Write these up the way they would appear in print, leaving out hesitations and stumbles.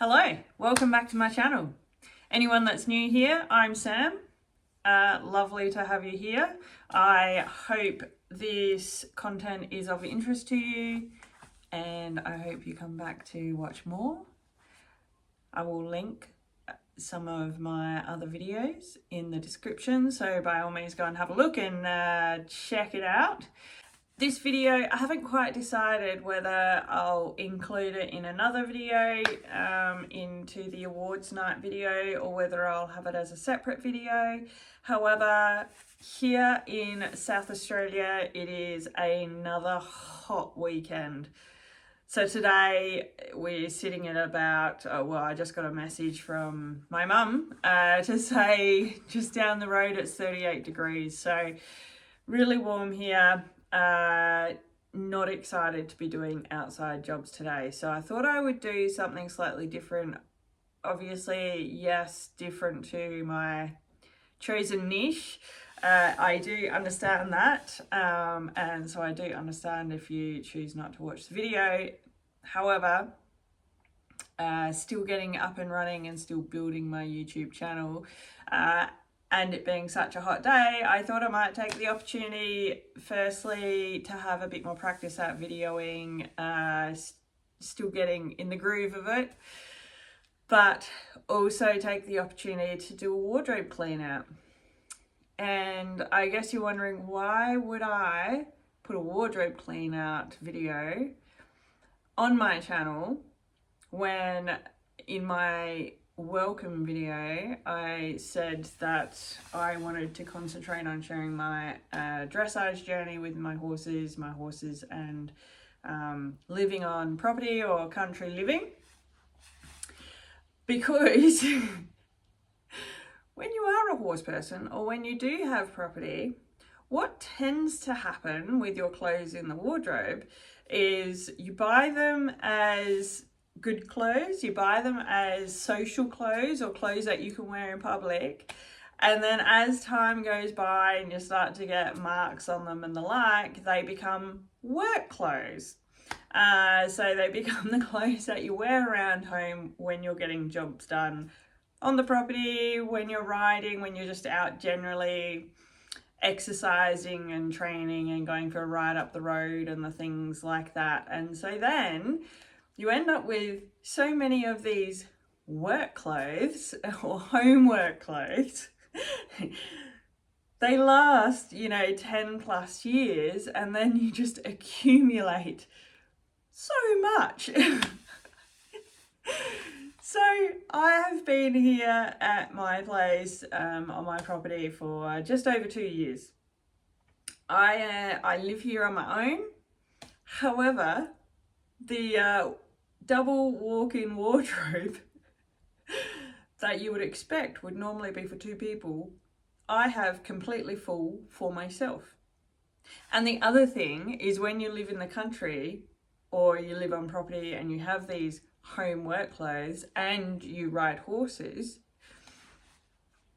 Hello, welcome back to my channel. Anyone that's new here, I'm Sam. Lovely to have you here. I hope this content is of interest to you and I hope you come back to watch more. I will link some of my other videos in the description, so by all means go and have a look and check it out. This video, I haven't quite decided whether I'll include it in another video, into the awards night video, or whether I'll have it as a separate video. However, here in South Australia, it is another hot weekend. So today we're sitting at about, I just got a message from my mum to say just down the road it's 38 degrees. So really warm here. Not excited to be doing outside jobs today, so I thought I would do something slightly different. Obviously, yes, different to my chosen niche. I do understand that, and so I do understand if you choose not to watch the video. However, still getting up and running and still building my YouTube channel, and it being such a hot day, I thought I might take the opportunity, firstly, to have a bit more practice at videoing, still getting in the groove of it, but also take the opportunity to do a wardrobe clean out. And I guess you're wondering, why would I put a wardrobe clean out video on my channel when in my welcome video I said that I wanted to concentrate on sharing my dressage journey with my horses and living on property or country living? Because when you are a horse person, or when you do have property, what tends to happen with your clothes in the wardrobe is you buy them as good clothes, you buy them as social clothes or clothes that you can wear in public, and then as time goes by and you start to get marks on them and the like, they become work clothes. So they become the clothes that you wear around home when you're getting jobs done on the property, when you're riding, when you're just out generally exercising and training and going for a ride up the road and the things like that. And so then you end up with so many of these work clothes or homework clothes. They last, 10 plus years, and then you just accumulate so much. So I have been here at my place, on my property, for just over 2 years. I live here on my own. However, the double walk-in wardrobe that you would expect would normally be for two people, I have completely full for myself. And the other thing is, when you live in the country or you live on property and you have these home work clothes and you ride horses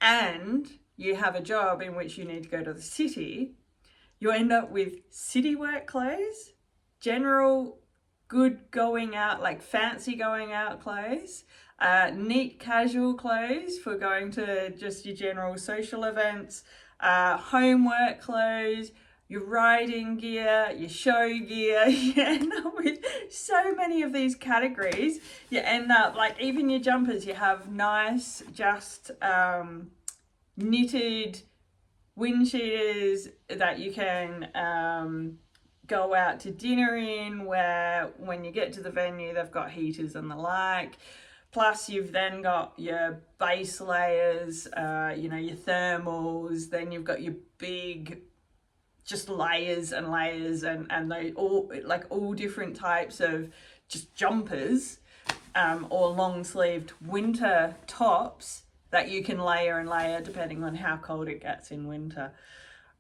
and you have a job in which you need to go to the city, you end up with city work clothes, general good going out, like fancy going out clothes, neat casual clothes for going to just your general social events, homework clothes, your riding gear, your show gear. You end up with so many of these categories. You end up, like, even your jumpers, you have nice, just knitted wind cheaters that you can go out to dinner in, where when you get to the venue they've got heaters and the like. Plus you've then got your base layers, your thermals, then you've got your big just layers and layers, and they all different types of just jumpers, or long sleeved winter tops that you can layer and layer depending on how cold it gets in winter.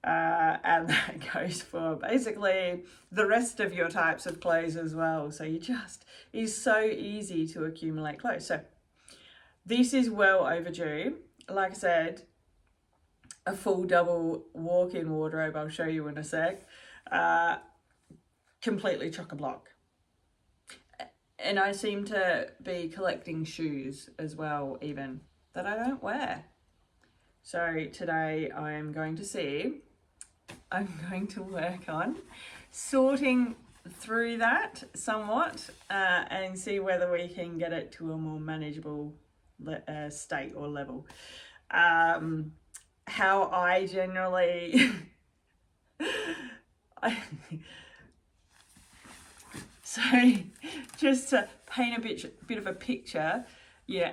And that goes for basically the rest of your types of clothes as well. So it's so easy to accumulate clothes. So this is well overdue. Like I said, a full double walk-in wardrobe, I'll show you in a sec, completely chock-a-block. And I seem to be collecting shoes as well, even, that I don't wear. So today I'm going to work on sorting through that somewhat and see whether we can get it to a more manageable state or level. How I generally so just to paint a bit of a picture,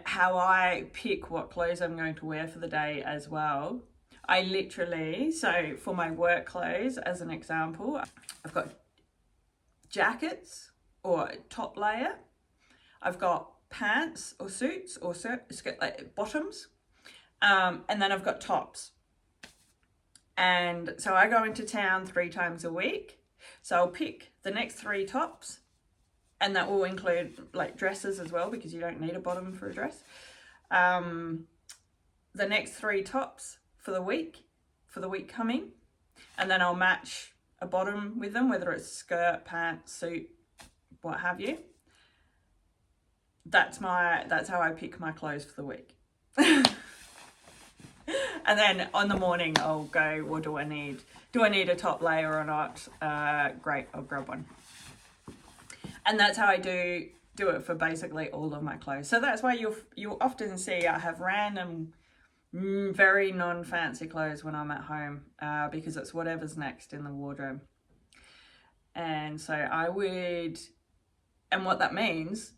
how I pick what clothes I'm going to wear for the day as well. I literally, so for my work clothes, as an example, I've got jackets or top layer. I've got pants or suits or skirt, like bottoms. And then I've got tops. And so I go into town 3 times a week. So I'll pick the next 3 tops, and that will include like dresses as well, because you don't need a bottom for a dress. The next 3 tops for the week coming, and then I'll match a bottom with them, whether it's skirt, pants, suit, what have you. That's how I pick my clothes for the week. And then on the morning I'll go, well, do I need a top layer or not? Great, I'll grab one. And that's how I do it for basically all of my clothes. So that's why you'll often see I have random, very non-fancy clothes when I'm at home, because it's whatever's next in the wardrobe. And so and what that means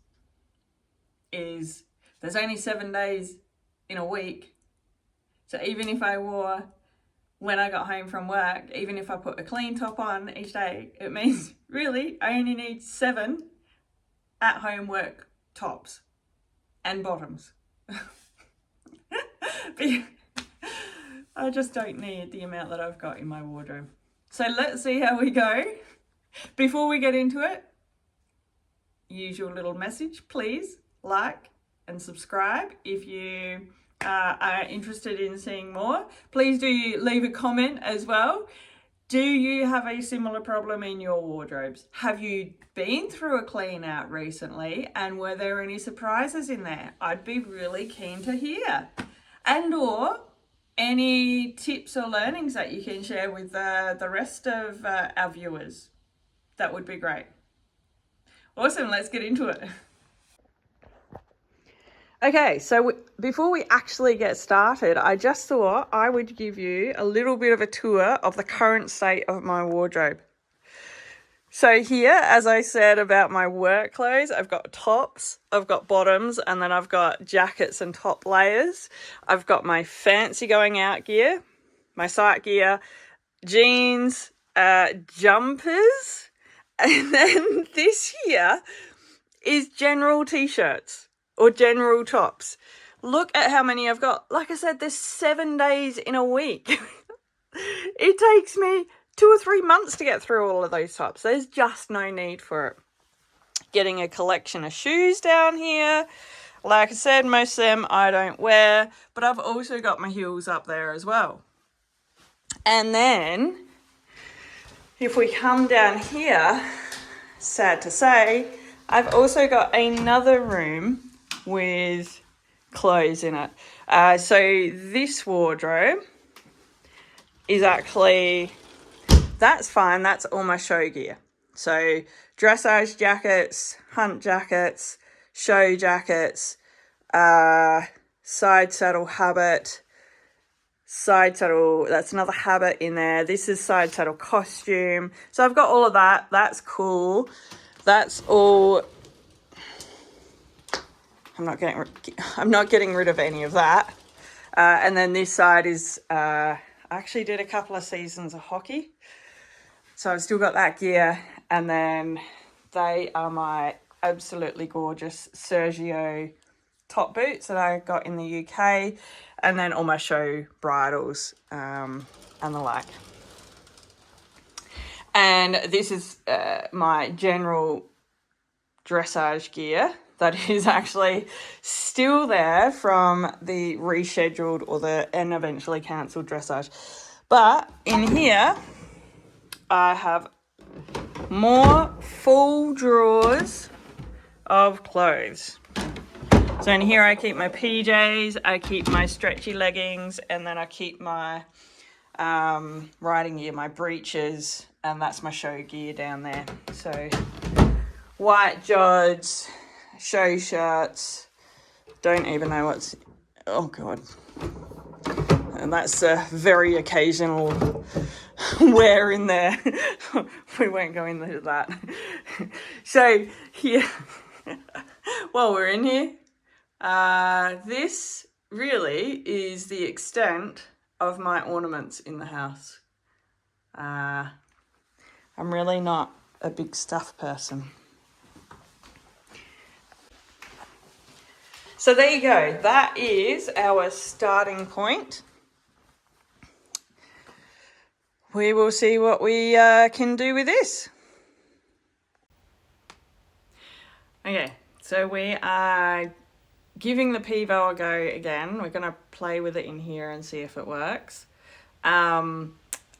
is there's only 7 days in a week. So even if I wore, when I got home from work, even if I put a clean top on each day, it means really I only need 7 at-home work tops and bottoms. I just don't need the amount that I've got in my wardrobe. So let's see how we go. Before we get into it, usual little message, please like and subscribe if you are interested in seeing more. Please do leave a comment as well. Do you have a similar problem in your wardrobes? Have you been through a clean out recently, and were there any surprises in there? I'd be really keen to hear. And or any tips or learnings that you can share with the rest of our viewers. That would be great. Awesome, let's get into it. Okay, so before we actually get started, I just thought I would give you a little bit of a tour of the current state of my wardrobe. So here, as I said about my work clothes, I've got tops, I've got bottoms, and then I've got jackets and top layers. I've got my fancy going out gear, my sight gear, jeans, jumpers, and then this here is general t-shirts or general tops. Look at how many I've got. Like I said, there's 7 days in a week. It takes me 2 or 3 months to get through all of those tops. There's just no need for it. Getting a collection of shoes down here. Like I said, most of them I don't wear, but I've also got my heels up there as well. And then if we come down here, sad to say, I've also got another room with clothes in it. So this wardrobe is actually, that's fine, that's all my show gear. So dressage jackets, hunt jackets, show jackets, side saddle habit, side saddle, that's another habit in there. This is side saddle costume. So I've got all of that. That's cool. That's all. I'm not getting rid of any of that. And then this side is, I actually did a couple of seasons of hockey. So I've still got that gear. And then they are my absolutely gorgeous Sergio top boots that I got in the UK. And then all my show bridles and the like. And this is my general dressage gear that is actually still there from the rescheduled and eventually cancelled dressage. But in here, I have more full drawers of clothes. So in here I keep my PJs, I keep my stretchy leggings, and then I keep my riding gear, my breeches, and that's my show gear down there. So white jods, show shirts, don't even know what's, oh God. And that's a very occasional wear in there. We won't go into that. So here, while we're in here, this really is the extent of my ornaments in the house. I'm really not a big stuff person. So there you go. That is our starting point. We will see what we can do with this. Okay, so we are giving the Pivo a go again. We're going to play with it in here and see if it works.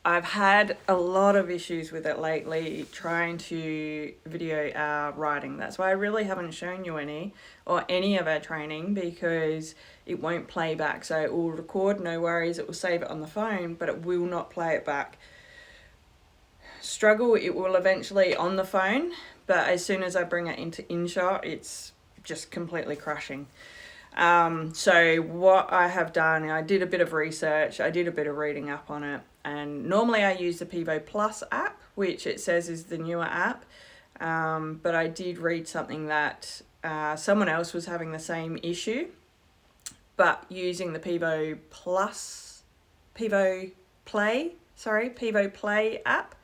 I've had a lot of issues with it lately trying to video our riding. That's why I really haven't shown you any of our training, because it won't play back. So it will record, no worries, it will save it on the phone, but it will not play it back. Struggle, it will eventually on the phone, but as soon as I bring it into InShot, it's just completely crashing. So what I have done, I did a bit of research, I did a bit of reading up on it, and normally I use the Pivo Plus app, which it says is the newer app, but I did read something that someone else was having the same issue, but using the Pivo Play app,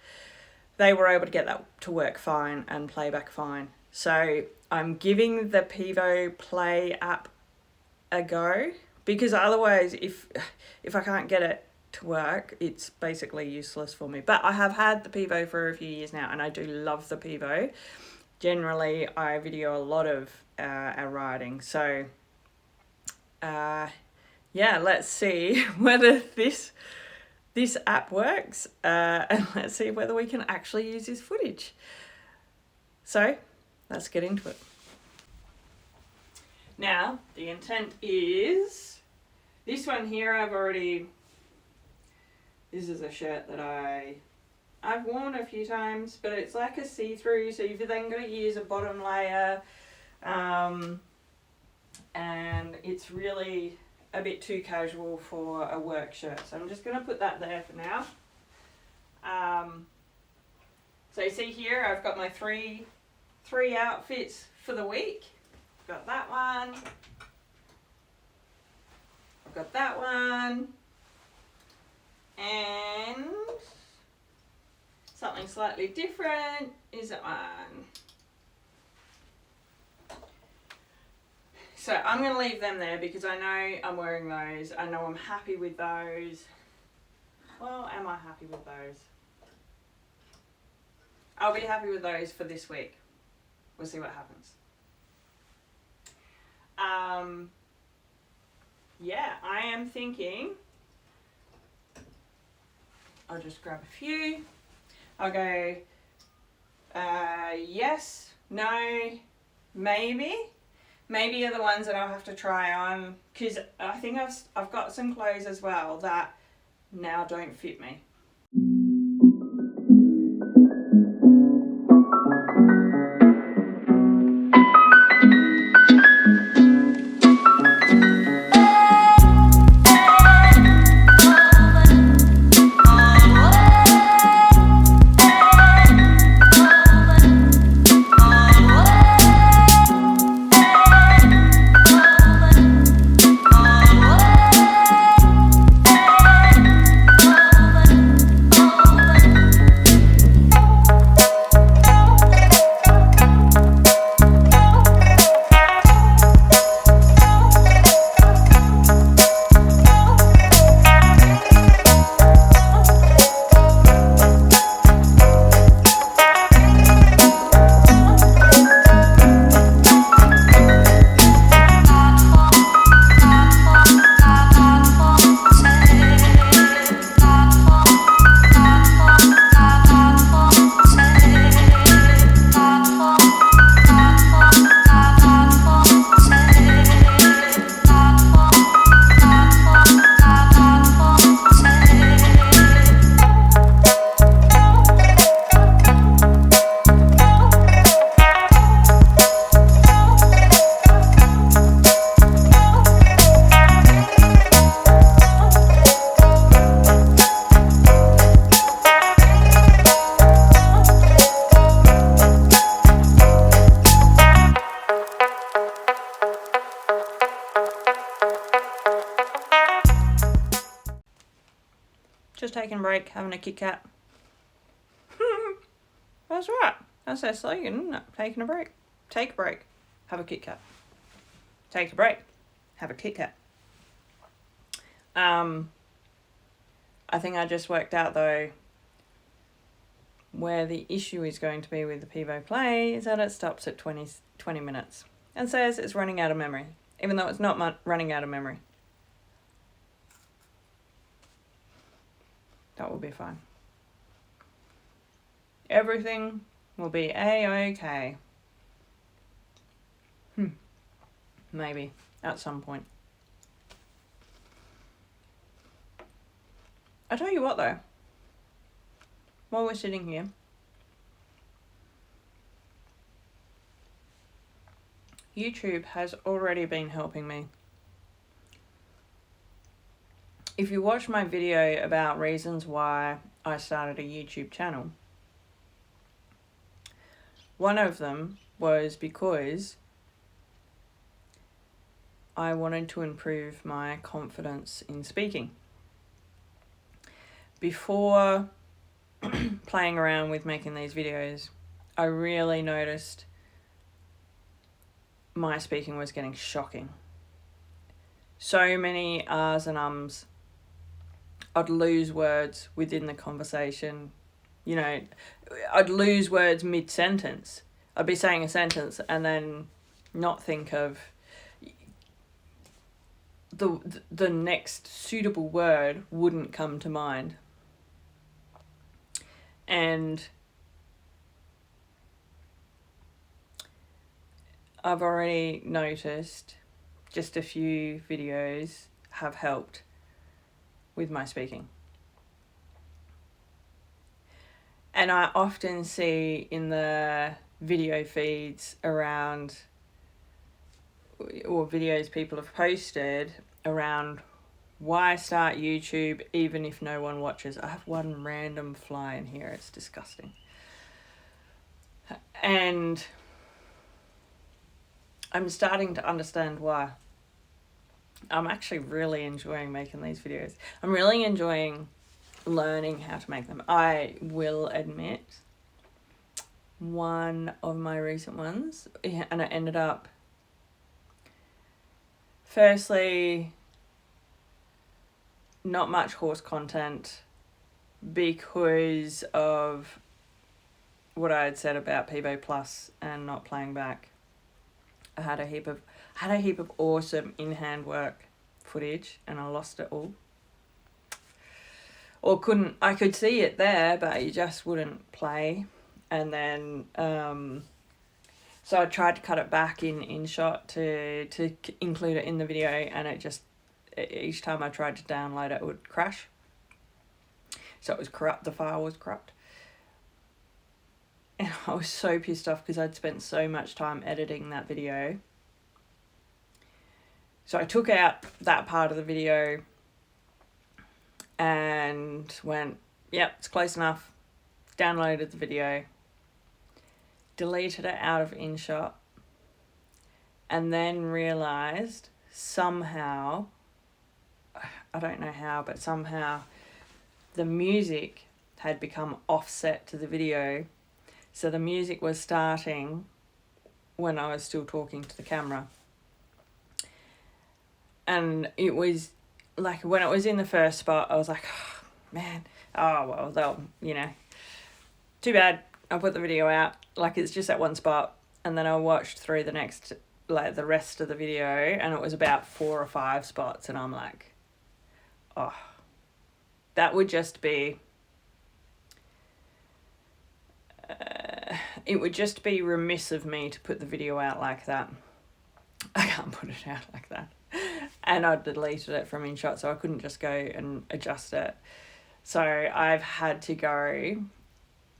they were able to get that to work fine and play back fine. So I'm giving the Pivo Play app a go, because otherwise if I can't get it to work, it's basically useless for me. But I have had the Pivo for a few years now, and I do love the Pivo. Generally I video a lot of our riding, so yeah, let's see whether this app works, and let's see whether we can actually use this footage. So let's get into it. Now, the intent is, this one here this is a shirt that I've worn a few times, but it's like a see-through, so you've then got to use a bottom layer, and it's really a bit too casual for a work shirt. So I'm just going to put that there for now. So you see here, I've got my three outfits for the week. I've got that one. I've got that one. And something slightly different is that one. So I'm going to leave them there because I know I'm wearing those. I know I'm happy with those. Well, am I happy with those? I'll be happy with those for this week. We'll see what happens. Yeah, I am thinking I'll just grab a few. I'll go yes, no, maybe. Maybe are the ones that I'll have to try on, because I think I've got some clothes as well that now don't fit me. taking a break, having a Kit Kat. That's right. That's our slogan, isn't it? Taking a break. Take a break. Have a Kit Kat. Take a break. Have a Kit Kat. I think I just worked out, though, where the issue is going to be with the Pivo Play is that it stops at 20 minutes and says it's running out of memory, even though it's not running out of memory. That will be fine. Everything will be A-okay. Maybe, at some point. I tell you what, though. While we're sitting here, YouTube has already been helping me. If you watch my video about reasons why I started a YouTube channel, one of them was because I wanted to improve my confidence in speaking. Before playing around with making these videos, I really noticed my speaking was getting shocking. So many ahs and ums. I'd lose words within the conversation. You know, I'd lose words mid-sentence. I'd be saying a sentence and then not think of the next suitable word wouldn't come to mind. And I've already noticed just a few videos have helped with my speaking. And I often see in the video feeds around, or videos people have posted around, why start YouTube even if no one watches? I have one random fly in here. It's disgusting. And I'm starting to understand why. I'm actually really enjoying making these videos. I'm really enjoying learning how to make them. I will admit, one of my recent ones, and it ended up, firstly, not much horse content because of what I had said about Pivo Plus and not playing back. I had a heap of awesome in-hand work footage and I lost it all. Or I could see it there, but you just wouldn't play. And then, so I tried to cut it back in InShot to include it in the video, and it just, each time I tried to download it would crash. So it was corrupt, the file was corrupt. And I was so pissed off because I'd spent so much time editing that video. So I took out that part of the video and went, yep, it's close enough. Downloaded the video, deleted it out of InShot, and then realised somehow, I don't know how, but somehow the music had become offset to the video. So the music was starting when I was still talking to the camera. And it was like, when it was in the first spot, I was like, oh, man, oh, well, they'll, you know, too bad. I'll put the video out. Like, it's just at one spot. And then I watched through the next, like, the rest of the video, and it was about 4 or 5 spots. And I'm like, oh, that would just be, it would just be remiss of me to put the video out like that. I can't put it out like that. And I deleted it from InShot, so I couldn't just go and adjust it. So I've had to go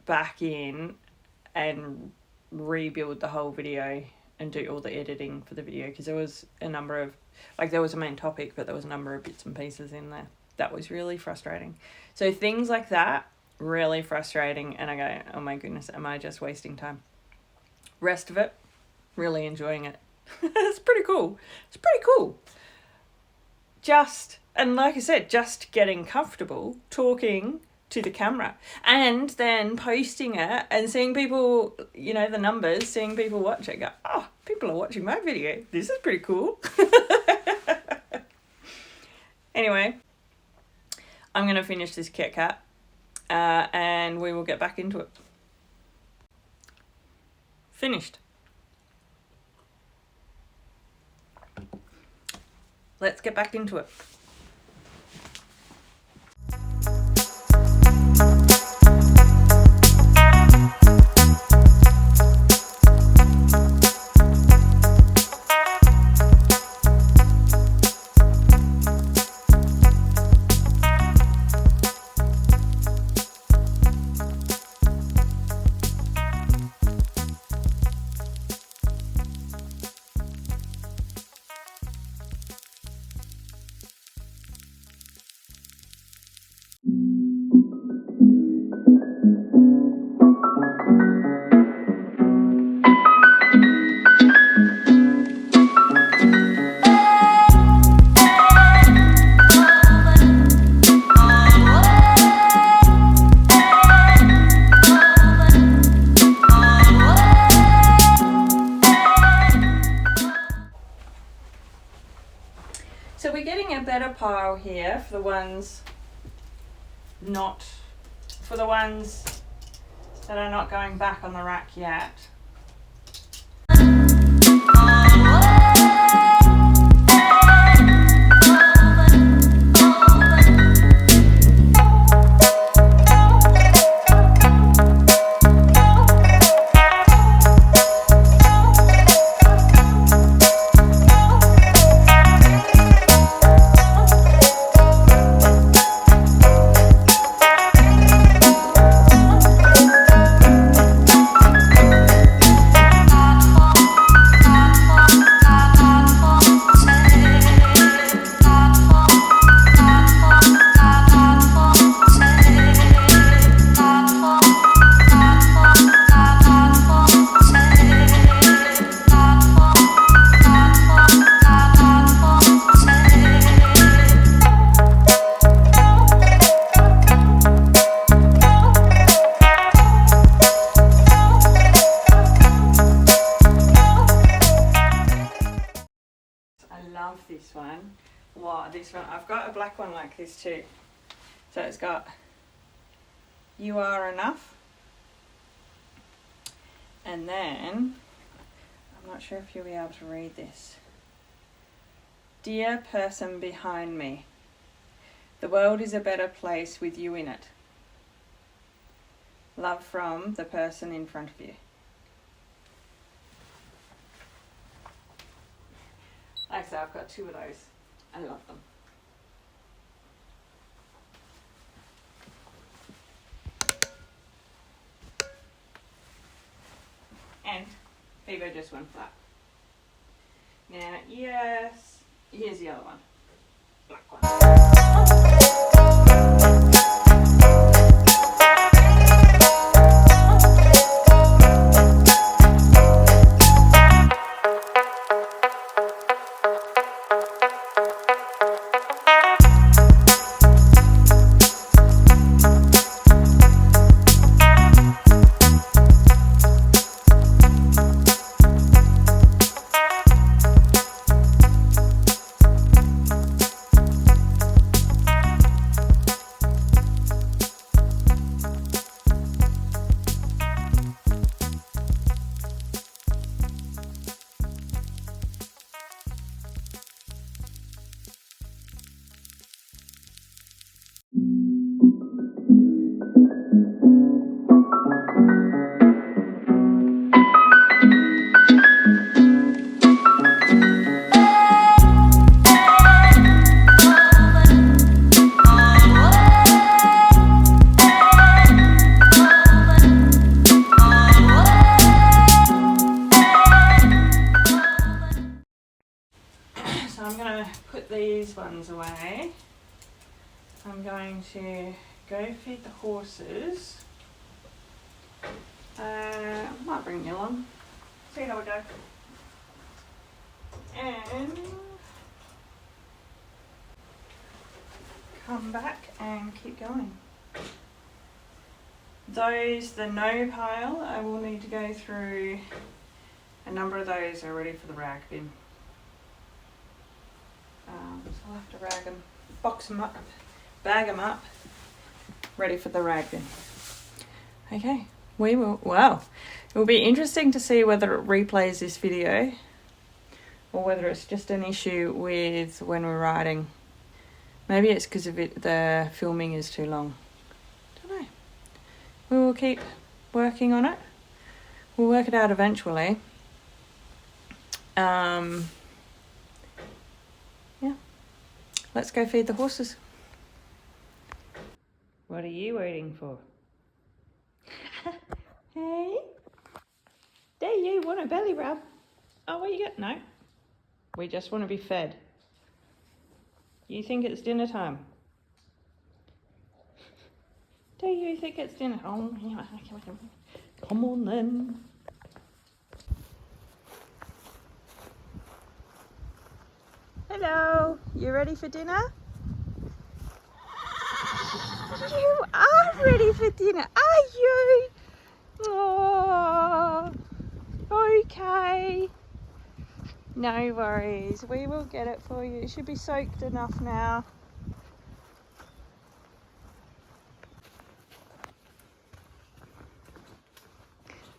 back in and rebuild the whole video and do all the editing for the video, because there was a number of, like, there was a main topic, but there was a number of bits and pieces in there. That was really frustrating. So things like that, really frustrating, and I go, oh my goodness, am I just wasting time? Rest of it, really enjoying it. It's pretty cool. It's pretty cool. and like I said, just getting comfortable talking to the camera and then posting it and seeing people, you know, the numbers, seeing people watch it, go, oh, people are watching my video. This is pretty cool. Anyway, I'm going to finish this Kit Kat and we will get back into it. Finished. Let's get back into it. So we're getting a better pile here for the ones that are not going back on the rack yet. This one. Wow, this one. I've got a black one like this too. So it's got "You are enough." And then, I'm not sure if you'll be able to read this. "Dear person behind me, the world is a better place with you in it. Love from the person in front of you." Like I said, I've got two of those. I love them. And Vivo just went flat. Now, yes, here's the other one. Black one. These ones away. I'm going to go feed the horses. Might bring you along. See how we go. And come back and keep going. Those, the no pile, I will need to go through. A number of those are ready for the rag bin. So I'll have to rag them, box them up, bag them up, ready for the rag bin. Okay, we will, wow. It will be interesting to see whether it replays this video or whether it's just an issue with when we're riding. Maybe it's because of it, the filming is too long. Don't know. We will keep working on it. We'll work it out eventually. Yeah. Let's go feed the horses. What are you waiting for? Hey? Do you want a belly rub? Oh, what you got? No. We just want to be fed. You think it's dinner time? Do you think it's dinner? Oh, come on then. Hello, you ready for dinner? You are ready for dinner, are you? Oh, okay. No worries, we will get it for you. It should be soaked enough now.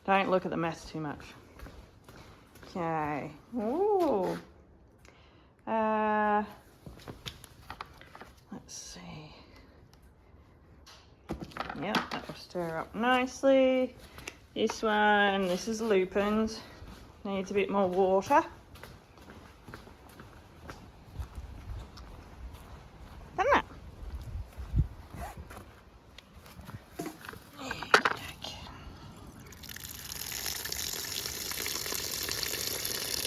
Don't look at the mess too much. Okay. Ooh. Let's see. Yep, that will stir up nicely. This one, this is lupins. Needs a bit more water. Doesn't it?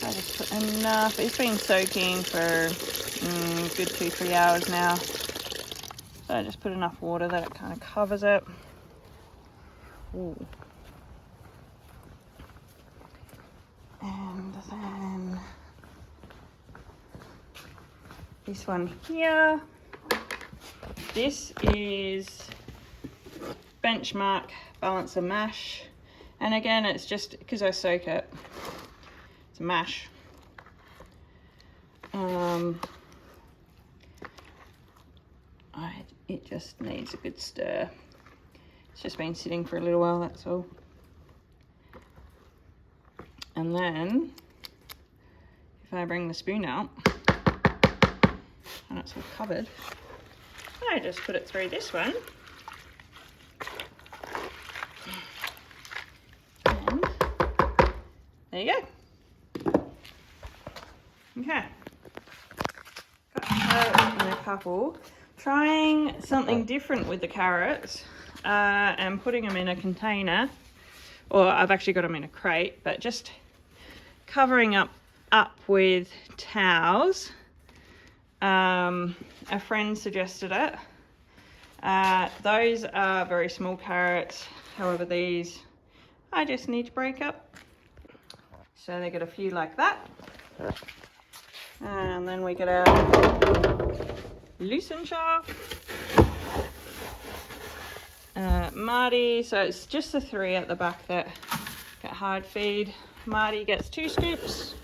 I just put enough. It's been soaking for a good 2-3 hours now. So I just put enough water that it kind of covers it. Ooh. And then this one here. This is Benchmark Balancer Mash. And again, it's just because I soak it. It's a mash. It just needs a good stir. It's just been sitting for a little while, that's all. And then, if I bring the spoon out, and it's all covered, I just put it through this one. And there you go. Okay. Got carrots in a couple. Trying something different with the carrots and putting them in a container, or I've actually got them in a crate, but just covering up with towels. A friend suggested it. Those are very small carrots, however these I just need to break up. So they get a few like that. And then we get our loosen sharp. Marty, so it's just the 3 at the back that get hard feed. Marty gets 2 scoops.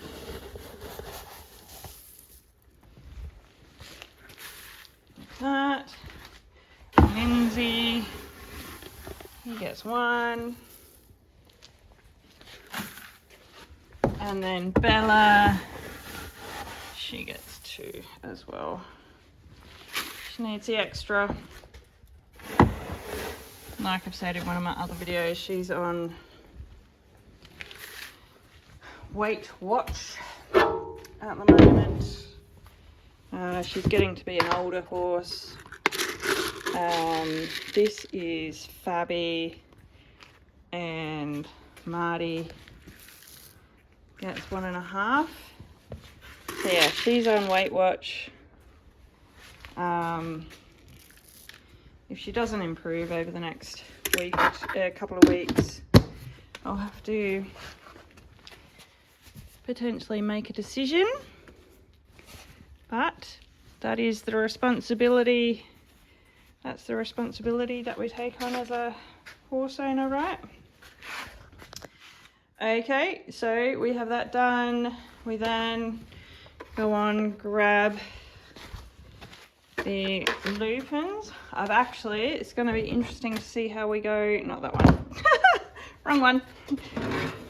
Like that. Lindsay, he gets 1. And then Bella, she gets 2 as well. She needs the extra. Like I've said in one of my other videos, she's on Weight Watch at the moment. She's getting to be an older horse. This is Fabi, and Marty gets 1.5. So yeah, she's on Weight Watch. If she doesn't improve over the next week, couple of weeks, I'll have to potentially make a decision. But that is the responsibility That's the responsibility that we take on as a horse owner, right? Okay, so we have that done. We then go on, grab the lupins. It's going to be interesting to see how we go. Not that one. Wrong one.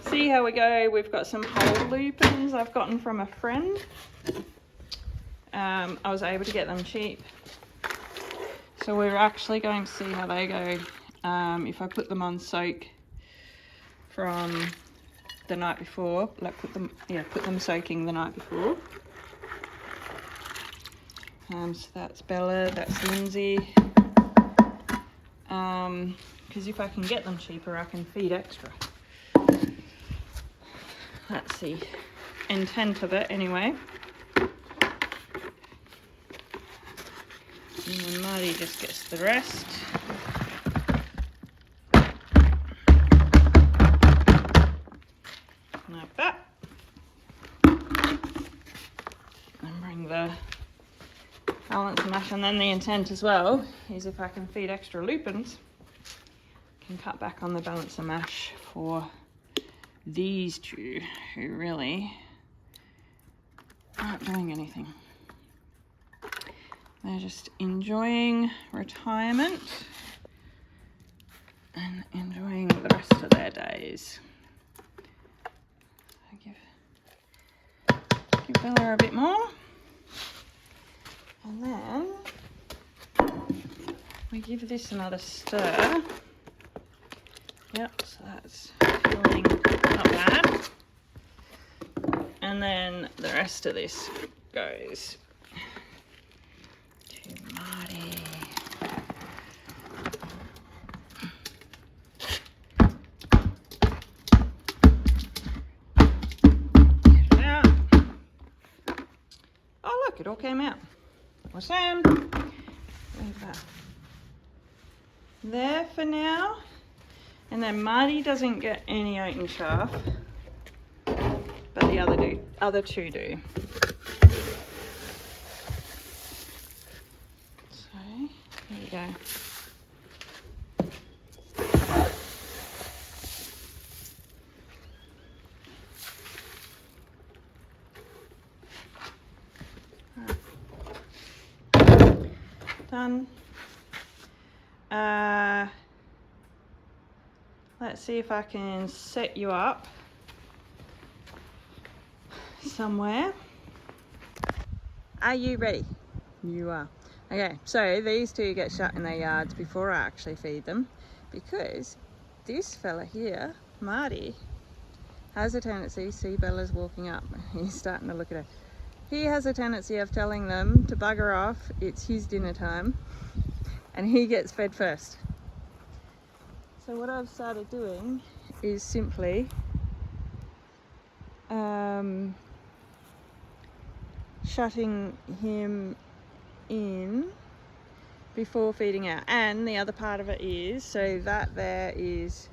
See how we go. We've got some whole lupins I've gotten from a friend. I was able to get them cheap. So we're actually going to see how they go if I put them on soak from the night before. Like put them soaking the night before. So that's Bella, that's Lindsay. Because if I can get them cheaper, I can feed extra. That's the intent of it anyway. And then Marty just gets the rest. Like that. And bring the balance mash. And then the intent as well is if I can feed extra lupins, I can cut back on the balancer mash for these two who really aren't doing anything. They're just enjoying retirement and enjoying the rest of their days. So give Bella a bit more. And then we give this another stir. Yep, so that's feeling not bad. And then the rest of this goes to Marty. Get it out. Oh look, it all came out. Awesome. Leave that there for now. And then Marty doesn't get any oat and chaff, but the other two do. So there you go. Done. Let's see if I can set you up somewhere. Are you ready? You are. Okay, so these two get shut in their yards before I actually feed them, because this fella here, Marty, has a tendency, see Bella's walking up, he's starting to look at her. He has a tendency of telling them to bugger off, it's his dinner time, and he gets fed first. So what I've started doing is simply shutting him in before feeding out. And the other part of it is, so that there is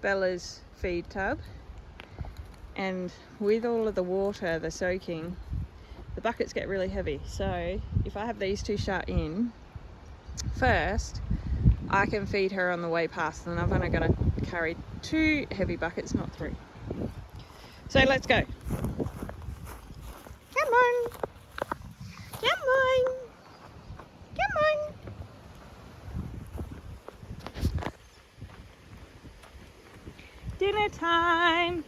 Bella's feed tub, and with all of the water, the soaking, the buckets get really heavy. So if I have these two shut in first, I can feed her on the way past, and I've only got to carry 2 heavy buckets, not 3. So let's go. Come on. Come on. Come on. Dinner time.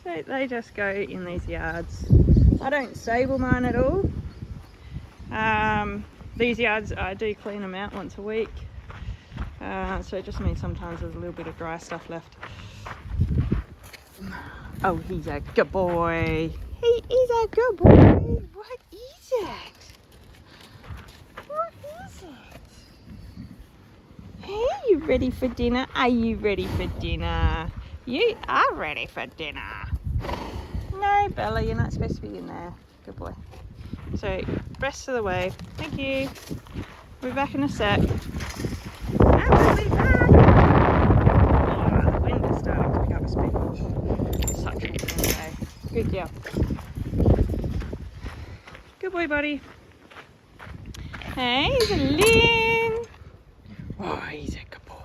So they just go in these yards. I don't stable mine at all. These yards, I do clean them out once a week. So it just means sometimes there's a little bit of dry stuff left. Oh, he's a good boy. He is a good boy. What is it? What is it? Are you ready for dinner? Are you ready for dinner? You are ready for dinner. No, Bella, you're not supposed to be in there. Good boy. So, rest of the way. Thank you. We'll be back in a sec. And we'll be back. Oh, the wind is starting to pick up speed. Such a good day. Good girl. Good boy, buddy. Hey, he's a Lynn. Oh, he's a good boy.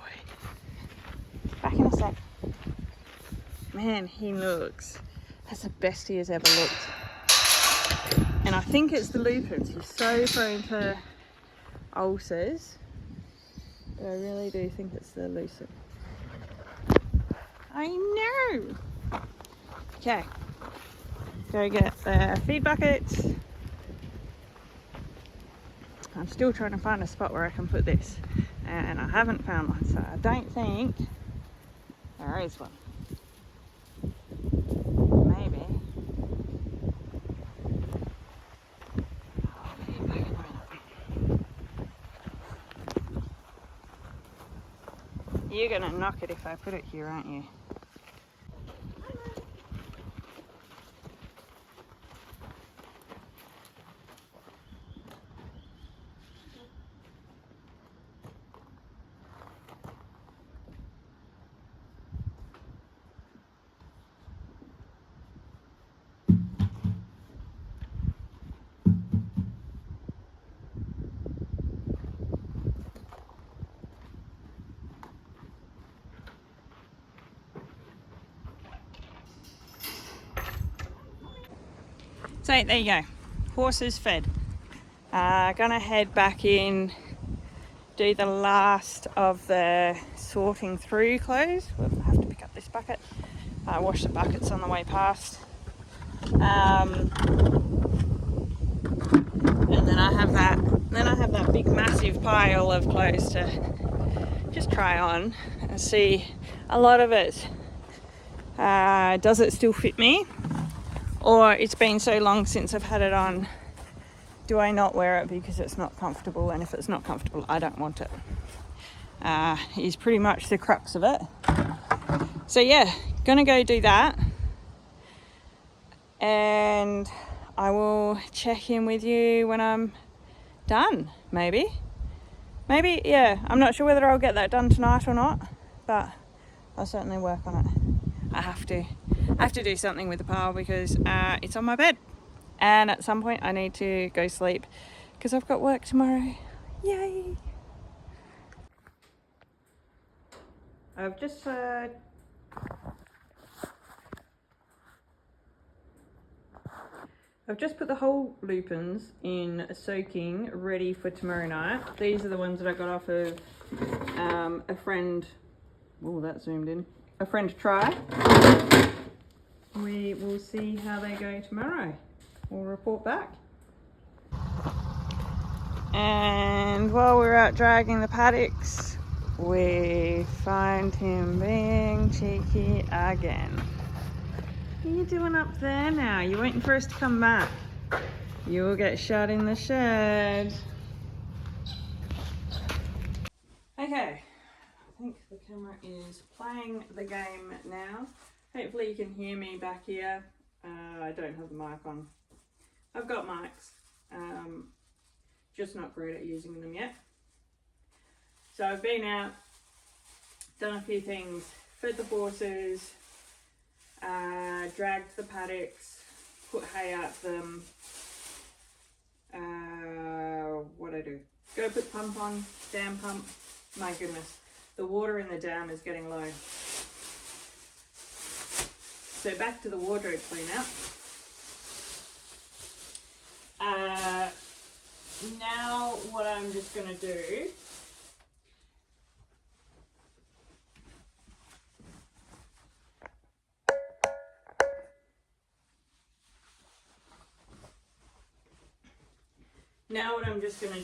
Back in a sec. Man, he looks. That's the best he has ever looked. And I think it's the lupins. He's so prone to ulcers. But I really do think it's the lucid. I know. Okay. Go get the feed buckets. I'm still trying to find a spot where I can put this. And I haven't found one, so I don't think there is one. Maybe. I'll be back in a minute. You're gonna knock it if I put it here, aren't you? So there you go, horses fed. Gonna head back in, do the last of the sorting through clothes. We'll have to pick up this bucket. Wash the buckets on the way past. And then I have that big massive pile of clothes to just try on and see. A lot of it, does it still fit me? Or it's been so long since I've had it on, do I not wear it because it's not comfortable? And if it's not comfortable, I don't want it. Is pretty much the crux of it. So yeah, gonna go do that. And I will check in with you when I'm done, maybe. Maybe, yeah. I'm not sure whether I'll get that done tonight or not, but I'll certainly work on it. I have to do something with the pile because it's on my bed, and at some point I need to go sleep because I've got work tomorrow. Yay! I've just put the whole lupins in soaking, ready for tomorrow night. These are the ones that I got off of a friend. Oh, that zoomed in. A friend try. We will see how they go tomorrow. We'll report back. And while we're out dragging the paddocks, we find him being cheeky again. What are you doing up there now? You're waiting for us to come back. You'll get shut in the shed. Okay. I think the camera is playing the game now. Hopefully you can hear me back here. I don't have the mic on. I've got mics, just not great at using them yet. So I've been out, done a few things, fed the horses, dragged the paddocks, put hay out them. What I do? Go put pump on, dam pump. My goodness. The water in the dam is getting low. So back to the wardrobe clean out. Now what I'm just going to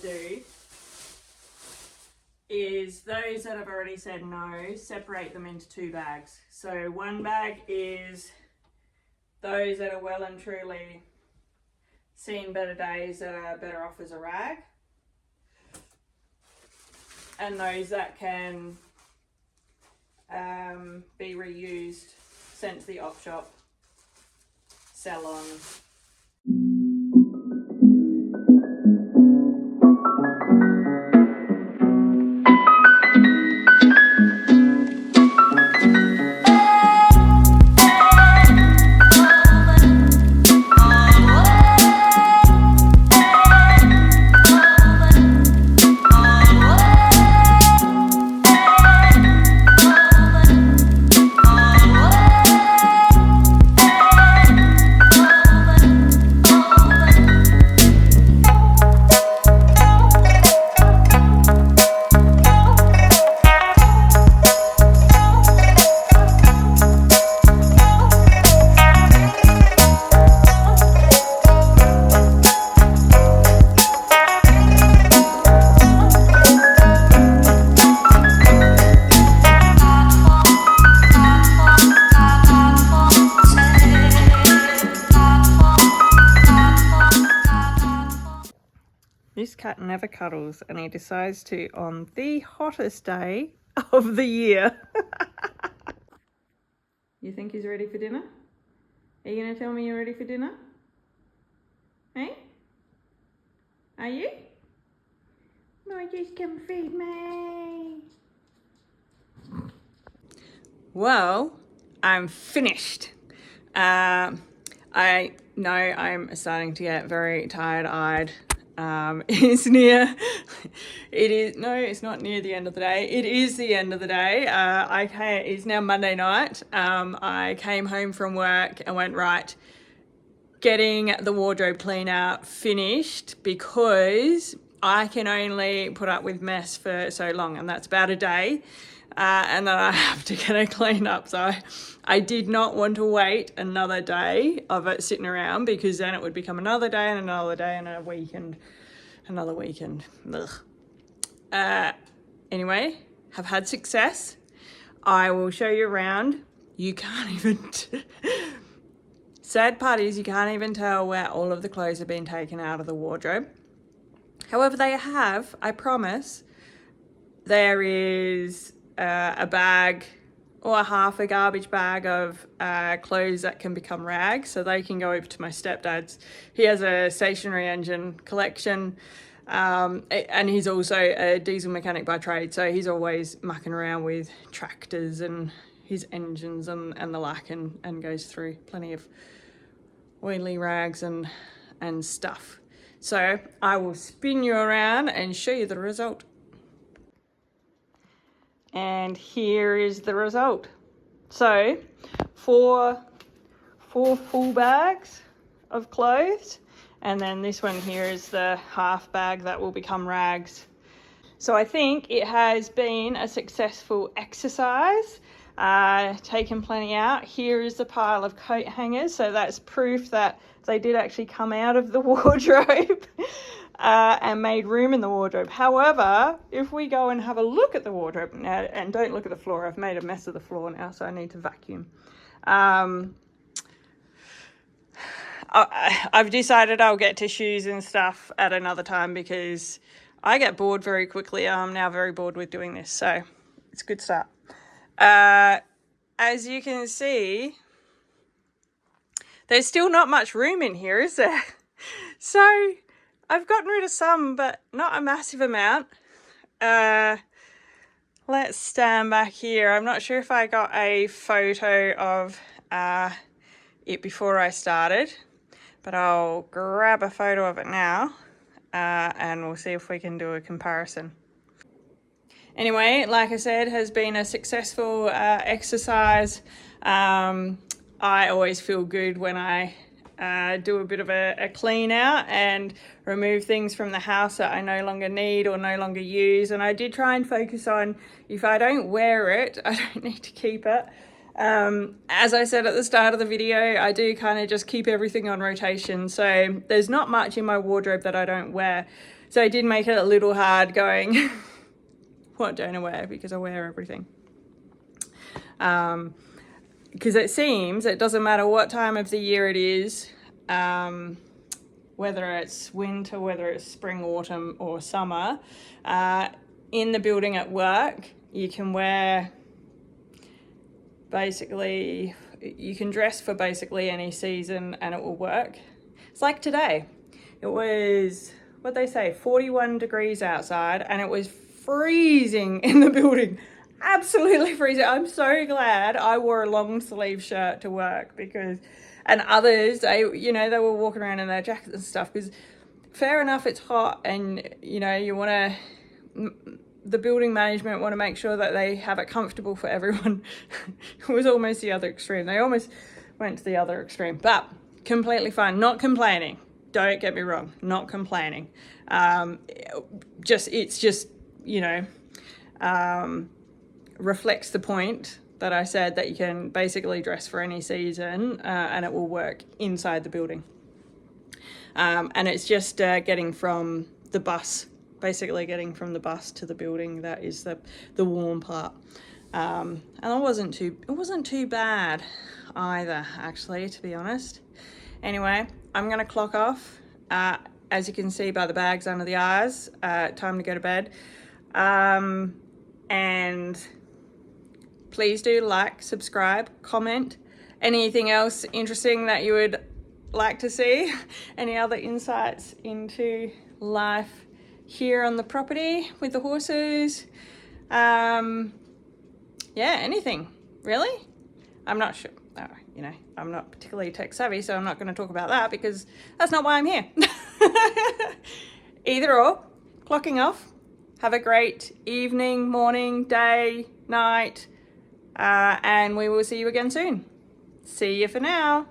do is those that have already said no, separate them into 2 bags. So one bag is those that are well and truly seen better days, that are better off as a rag, and those that can be reused, sent to the op shop, sell on. this cat never cuddles, and he decides to on the hottest day of the year. You think he's ready for dinner? Are you going to tell me you're ready for dinner? Hey? Are you? No, just come feed me. Well, I'm finished. I know I'm starting to get very tired-eyed. It's not near the end of the day. It is the end of the day. It's now Monday night. I came home from work and went, right, getting the wardrobe clean out finished, because I can only put up with mess for so long, and that's about a day. And then I have to get it cleaned up. So I did not want to wait another day of it sitting around, because then it would become another day and another day and a weekend, another weekend. Anyway, have had success. I will show you around. You can't even... Sad part is you can't even tell where all of the clothes have been taken out of the wardrobe. However, they have, I promise. There is a bag or half a garbage bag of clothes that can become rags, so they can go over to my stepdad's. He has a stationary engine collection, and he's also a diesel mechanic by trade, so he's always mucking around with tractors and his engines and the like, and goes through plenty of oily rags and stuff. So I will spin you around and show you the result. And here is the result. So 4 full bags of clothes, and then this one here is the half bag that will become rags. So I think it has been a successful exercise. Taken plenty out. Here is the pile of coat hangers, so that's proof that they did actually come out of the wardrobe and made room in the wardrobe. However, if we go and have a look at the wardrobe now, and don't look at the floor, I've made a mess of the floor now, so I need to vacuum. I've decided I'll get to shoes and stuff at another time, because I get bored very quickly. I'm now very bored with doing this, so it's a good start. As you can see, there's still not much room in here, is there? So I've gotten rid of some, but not a massive amount. Let's stand back here. I'm not sure if I got a photo of it before I started, but I'll grab a photo of it now, and we'll see if we can do a comparison. Anyway, like I said, has been a successful exercise. I always feel good when I do a bit of a clean out and remove things from the house that I no longer need or no longer use. And I did try and focus on, if I don't wear it, I don't need to keep it. As I said at the start of the video, I do kind of just keep everything on rotation. So there's not much in my wardrobe that I don't wear. So I did make it a little hard going... what don't I wear, because I wear everything. Because it seems it doesn't matter what time of the year it is, whether it's winter, whether it's spring, autumn or summer, in the building at work, you can wear basically, you can dress for basically any season and it will work. It's like today. It was, what'd they say, 41 degrees outside, and it was freezing in the building. Absolutely freezing. I'm so glad I wore a long sleeve shirt to work, because, and others, they were walking around in their jackets and stuff, because fair enough, it's hot, and you want to, the building management want to make sure that they have it comfortable for everyone. It was almost the other extreme. They almost went to the other extreme, but completely fine. Not complaining. Don't get me wrong. Not complaining. It's just reflects the point that I said, that you can basically dress for any season and it will work inside the building. And it's just getting from the bus, basically getting from the bus to the building, that is the warm part. And it wasn't too bad either, actually, to be honest. Anyway, I'm going to clock off. as you can see by the bags under the eyes, time to go to bed. And please do like, subscribe, comment. Anything else interesting that you would like to see? Any other insights into life here on the property with the horses? Yeah, anything really. I'm not sure. You know, I'm not particularly tech savvy, so I'm not going to talk about that because that's not why I'm here. Either or, clocking off. Have a great evening, morning, day, night, and we will see you again soon. See you for now.